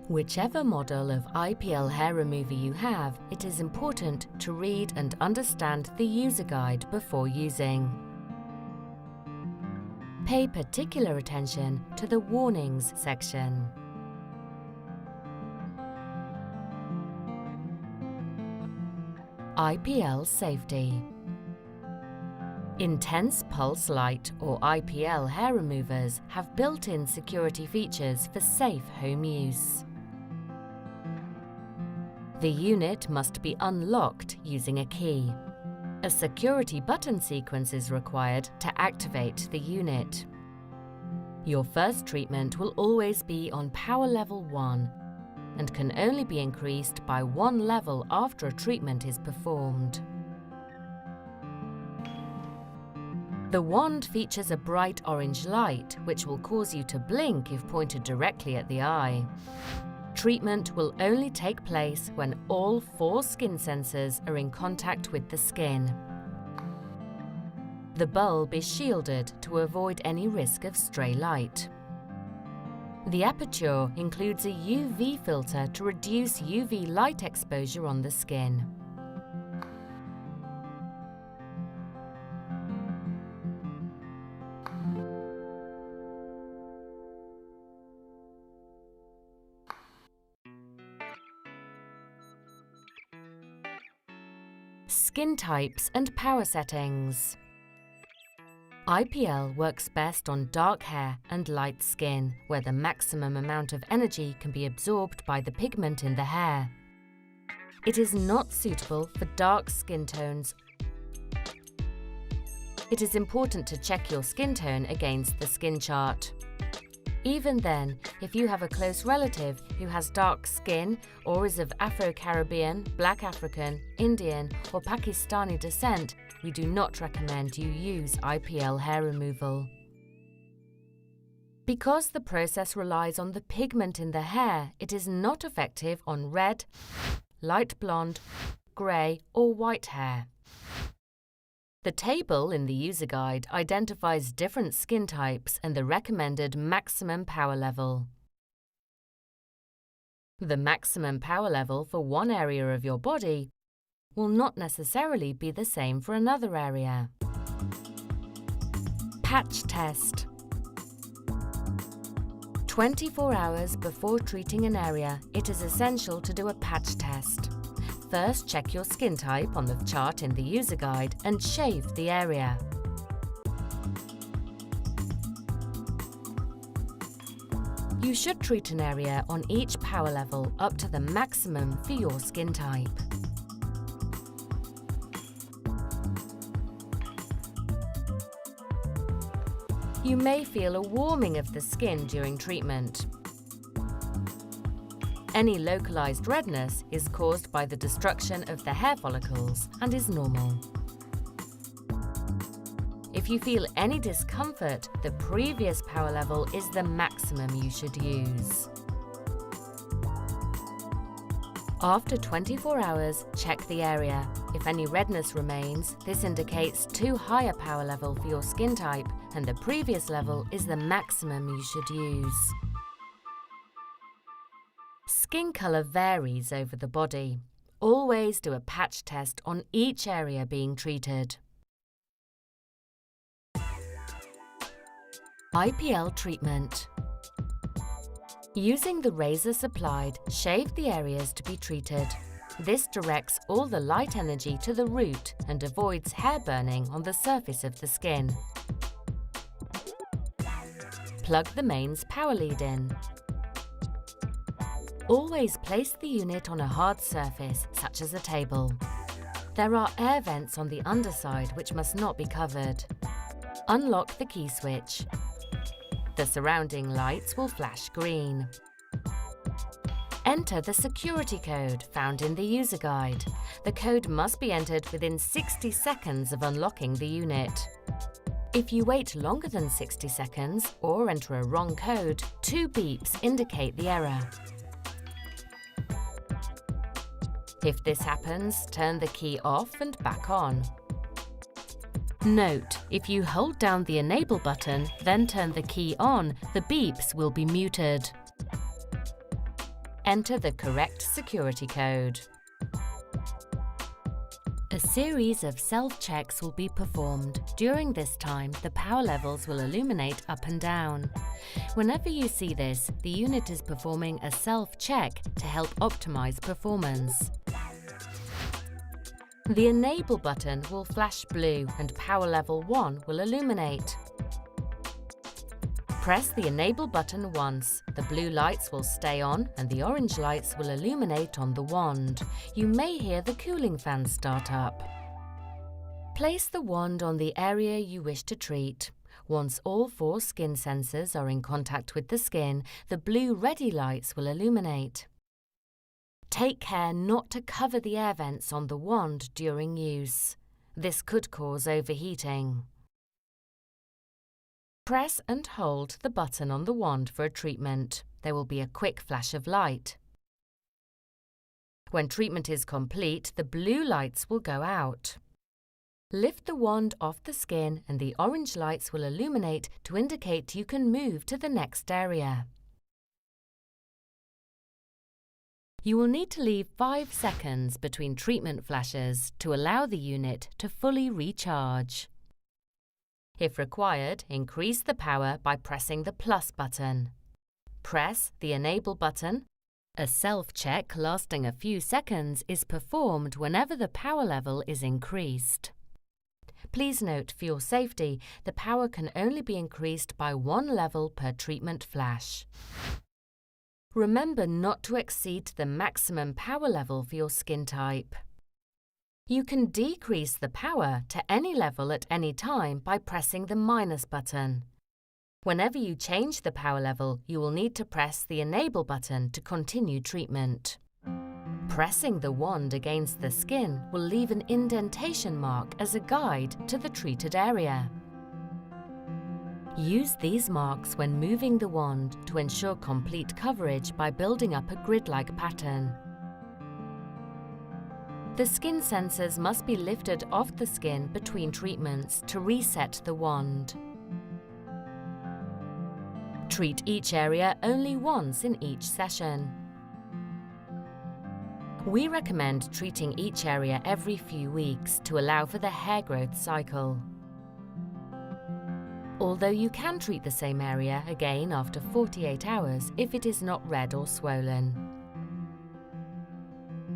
Whichever model of IPL hair remover you have, it is important to read and understand the user guide before using. Pay particular attention to the warnings section. IPL safety. Intense pulse light or IPL hair removers have built-in security features for safe home use. The unit must be unlocked using a key. A security button sequence is required to activate the unit. Your first treatment will always be on power level 1 and can only be increased by 1 level after a treatment is performed. The wand features a bright orange light which will cause you to blink if pointed directly at the eye. Treatment will only take place when all 4 skin sensors are in contact with the skin. The bulb is shielded to avoid any risk of stray light. The aperture includes a UV filter to reduce UV light exposure on the skin. Skin types and power settings. IPL works best on dark hair and light skin, where the maximum amount of energy can be absorbed by the pigment in the hair. It is not suitable for dark skin tones. It is important to check your skin tone against the skin chart. Even then, if you have a close relative who has dark skin or is of Afro-Caribbean, Black African, Indian or Pakistani descent, we do not recommend you use IPL hair removal. Because the process relies on the pigment in the hair, it is not effective on red, light blonde, grey or white hair. The table in the user guide identifies different skin types and the recommended maximum power level. The maximum power level for one area of your body will not necessarily be the same for another area. Patch test. 24 hours before treating an area, it is essential to do a patch test. First, check your skin type on the chart in the user guide and shave the area. You should treat an area on each power level up to the maximum for your skin type. You may feel a warming of the skin during treatment. Any localized redness is caused by the destruction of the hair follicles and is normal. If you feel any discomfort, the previous power level is the maximum you should use. After 24 hours, check the area. If any redness remains, this indicates too high a power level for your skin type, and the previous level is the maximum you should use. Skin color varies over the body. Always do a patch test on each area being treated. IPL treatment. Using the razor supplied, shave the areas to be treated. This directs all the light energy to the root and avoids hair burning on the surface of the skin. Plug the mains power lead in. Always place the unit on a hard surface, such as a table. There are air vents on the underside which must not be covered. Unlock the key switch. The surrounding lights will flash green. Enter the security code found in the user guide. The code must be entered within 60 seconds of unlocking the unit. If you wait longer than 60 seconds or enter a wrong code, 2 beeps indicate the error. If this happens, turn the key off and back on. Note, if you hold down the enable button, then turn the key on, the beeps will be muted. enter the correct security code. A series of self-checks will be performed. During this time, the power levels will illuminate up and down. Whenever you see this, the unit is performing a self-check to help optimize performance. The Enable button will flash blue and power level 1 will illuminate. Press the Enable button once. The blue lights will stay on and the orange lights will illuminate on the wand. You may hear the cooling fan start up. Place the wand on the area you wish to treat. Once all 4 skin sensors are in contact with the skin, the blue ready lights will illuminate. Take care not to cover the air vents on the wand during use. This could cause overheating. Press and hold the button on the wand for a treatment. There will be a quick flash of light. When treatment is complete, the blue lights will go out. Lift the wand off the skin and the orange lights will illuminate to indicate you can move to the next area. You will need to leave 5 seconds between treatment flashes to allow the unit to fully recharge. If required, increase the power by pressing the plus button. Press the Enable button. A self-check lasting a few seconds is performed whenever the power level is increased. Please note, for your safety, the power can only be increased by 1 level per treatment flash. Remember not to exceed the maximum power level for your skin type. You can decrease the power to any level at any time by pressing the minus button. Whenever you change the power level, you will need to press the Enable button to continue treatment. Pressing the wand against the skin will leave an indentation mark as a guide to the treated area. Use these marks when moving the wand to ensure complete coverage by building up a grid-like pattern. The skin sensors must be lifted off the skin between treatments to reset the wand. Treat each area only once in each session. We recommend treating each area every few weeks to allow for the hair growth cycle. Although you can treat the same area again after 48 hours if it is not red or swollen.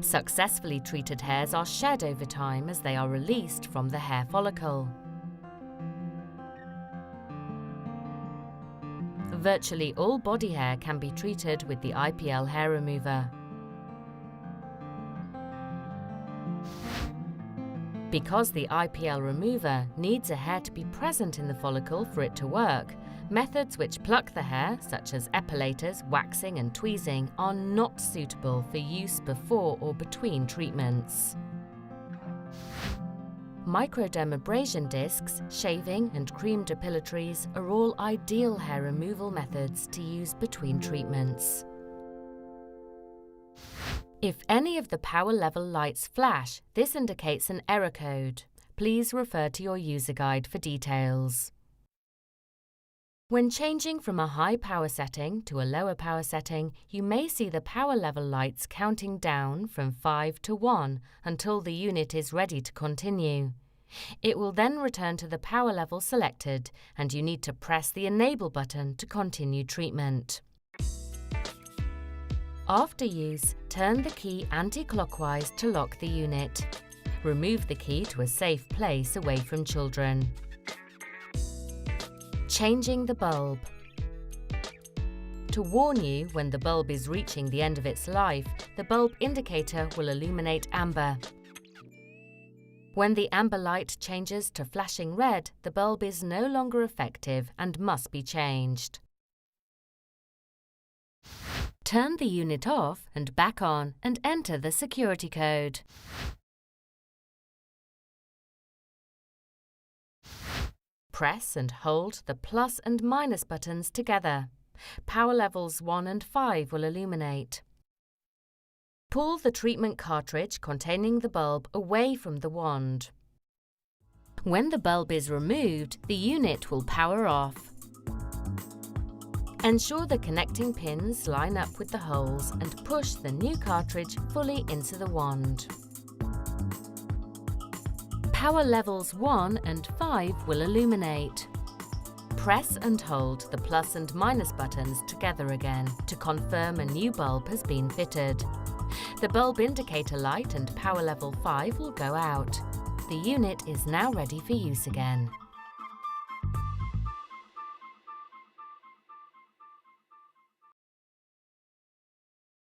Successfully treated hairs are shed over time as they are released from the hair follicle. Virtually all body hair can be treated with the IPL hair remover. Because the IPL remover needs a hair to be present in the follicle for it to work, methods which pluck the hair, such as epilators, waxing and tweezing, are not suitable for use before or between treatments. Microdermabrasion discs, shaving and cream depilatories are all ideal hair removal methods to use between treatments. If any of the power level lights flash, this indicates an error code. Please refer to your user guide for details. When changing from a high power setting to a lower power setting, you may see the power level lights counting down from 5 to 1 until the unit is ready to continue. It will then return to the power level selected, and you need to press the Enable button to continue treatment. After use, turn the key anti-clockwise to lock the unit. Remove the key to a safe place away from children. Changing the bulb. To warn you when the bulb is reaching the end of its life, the bulb indicator will illuminate amber. When the amber light changes to flashing red, the bulb is no longer effective and must be changed. Turn the unit off and back on and enter the security code. Press and hold the plus and minus buttons together. Power levels 1 and 5 will illuminate. Pull the treatment cartridge containing the bulb away from the wand. When the bulb is removed, the unit will power off. Ensure the connecting pins line up with the holes and push the new cartridge fully into the wand. Power levels 1 and 5 will illuminate. Press and hold the plus and minus buttons together again to confirm a new bulb has been fitted. The bulb indicator light and power level 5 will go out. The unit is now ready for use again.